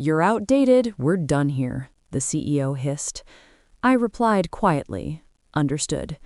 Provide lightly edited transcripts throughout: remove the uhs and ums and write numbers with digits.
"You're outdated, we're done here," the CEO hissed. I replied quietly, "Understood."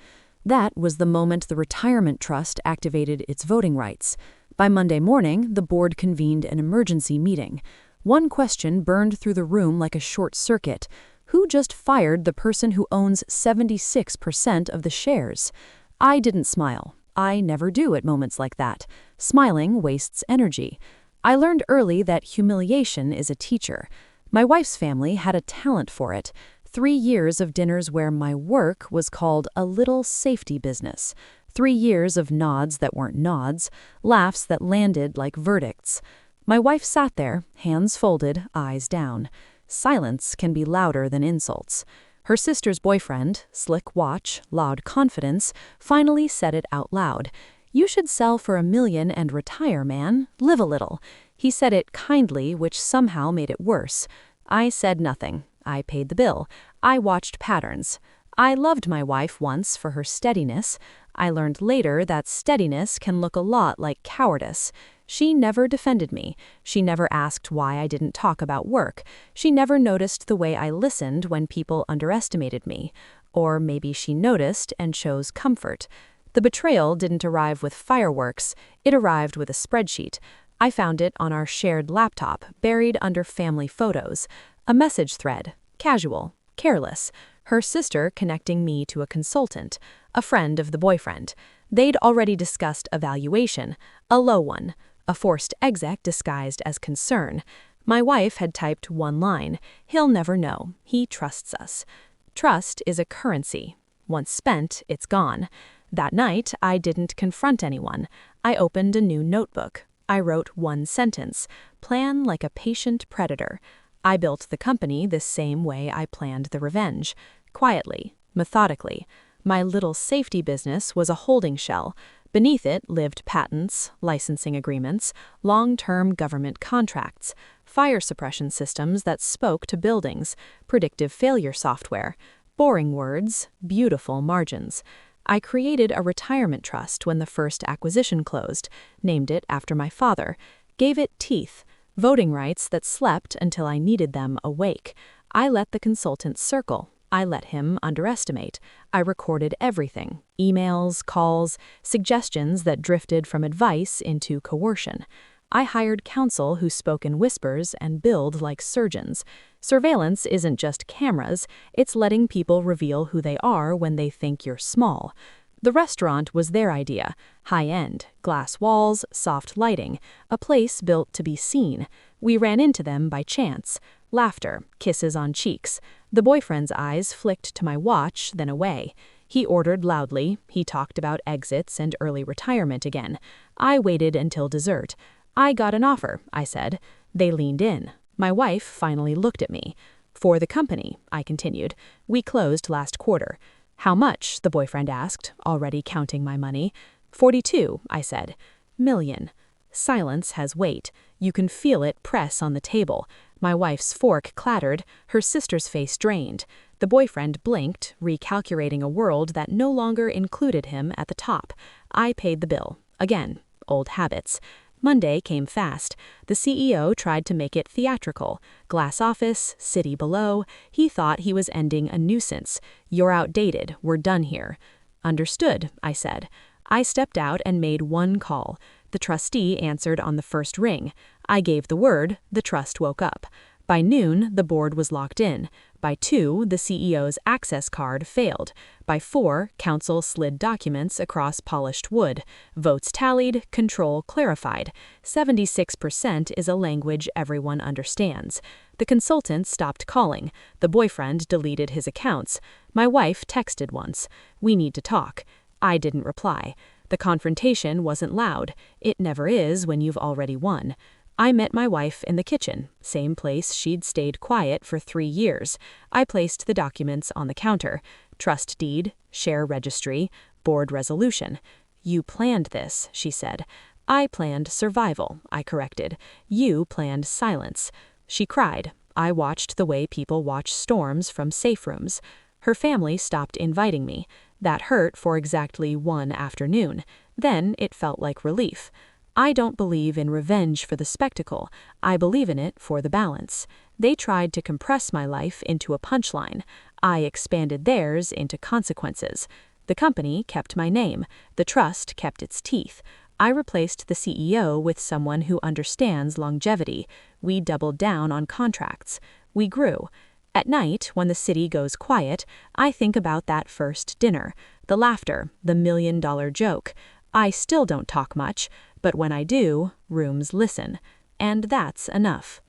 That was the moment the retirement trust activated its voting rights. By Monday morning, the board convened an emergency meeting. One question burned through the room like a short circuit. Who just fired the person who owns 76% of the shares? I didn't smile. I never do at moments like that. Smiling wastes energy. I learned early that humiliation is a teacher. My wife's family had a talent for it. 3 years of dinners where my work was called a little safety business. 3 years of nods that weren't nods, laughs that landed like verdicts. My wife sat there, hands folded, eyes down. Silence can be louder than insults. Her sister's boyfriend, slick watch, loud confidence, finally said it out loud. "You should sell for $1 million and retire, man. Live a little." He said it kindly, which somehow made it worse. I said nothing. I paid the bill. I watched patterns. I loved my wife once for her steadiness. I learned later that steadiness can look a lot like cowardice. She never defended me. She never asked why I didn't talk about work. She never noticed the way I listened when people underestimated me. Or maybe she noticed and chose comfort. The betrayal didn't arrive with fireworks. It arrived with a spreadsheet. I found it on our shared laptop, buried under family photos. A message thread, casual, careless. Her sister connecting me to a consultant, a friend of the boyfriend. They'd already discussed a valuation, a low one, a forced exec disguised as concern. My wife had typed one line, "He'll never know. He trusts us." Trust is a currency. Once spent, it's gone. That night, I didn't confront anyone. I opened a new notebook. I wrote one sentence, "Plan like a patient predator." I built the company the same way I planned the revenge. Quietly, methodically. My little safety business was a holding shell. Beneath it lived patents, licensing agreements, long-term government contracts, fire suppression systems that spoke to buildings, predictive failure software, boring words, beautiful margins. I created a retirement trust when the first acquisition closed, named it after my father, gave it teeth, voting rights that slept until I needed them awake. I let the consultant circle. I let him underestimate. I recorded everything, emails, calls, suggestions that drifted from advice into coercion. I hired counsel who spoke in whispers and billed like surgeons. Surveillance isn't just cameras, it's letting people reveal who they are when they think you're small. The restaurant was their idea, high-end, glass walls, soft lighting, a place built to be seen. We ran into them by chance. Laughter, kisses on cheeks. The boyfriend's eyes flicked to my watch, then away. He ordered loudly. He talked about exits and early retirement again. I waited until dessert. "I got an offer," I said. They leaned in. My wife finally looked at me. "For the company," I continued. "We closed last quarter." "How much?" the boyfriend asked, already counting my money. 42, I said. "Million." Silence has weight. You can feel it press on the table. My wife's fork clattered, her sister's face drained. The boyfriend blinked, recalculating a world that no longer included him at the top. I paid the bill. Again, old habits. Monday came fast. The CEO tried to make it theatrical. Glass office, city below. He thought he was ending a nuisance. "You're outdated. We're done here." "Understood," I said. I stepped out and made one call. The trustee answered on the first ring. I gave the word. The trust woke up. By noon, the board was locked in. By 2, the CEO's access card failed. By 4, counsel slid documents across polished wood. Votes tallied, control clarified. 76% is a language everyone understands. The consultant stopped calling. The boyfriend deleted his accounts. My wife texted once. "We need to talk." I didn't reply. The confrontation wasn't loud. It never is when you've already won. I met my wife in the kitchen, same place she'd stayed quiet for 3 years. I placed the documents on the counter. Trust deed, share registry, board resolution. "You planned this," she said. "I planned survival," I corrected. "You planned silence." She cried. I watched the way people watch storms from safe rooms. Her family stopped inviting me. That hurt for exactly 1 afternoon. Then it felt like relief. I don't believe in revenge for the spectacle. I believe in it for the balance. They tried to compress my life into a punchline. I expanded theirs into consequences. The company kept my name. The trust kept its teeth. I replaced the CEO with someone who understands longevity. We doubled down on contracts. We grew. At night, when the city goes quiet, I think about that first dinner, the laughter, the million-dollar joke. I still don't talk much, but when I do, rooms listen. And that's enough.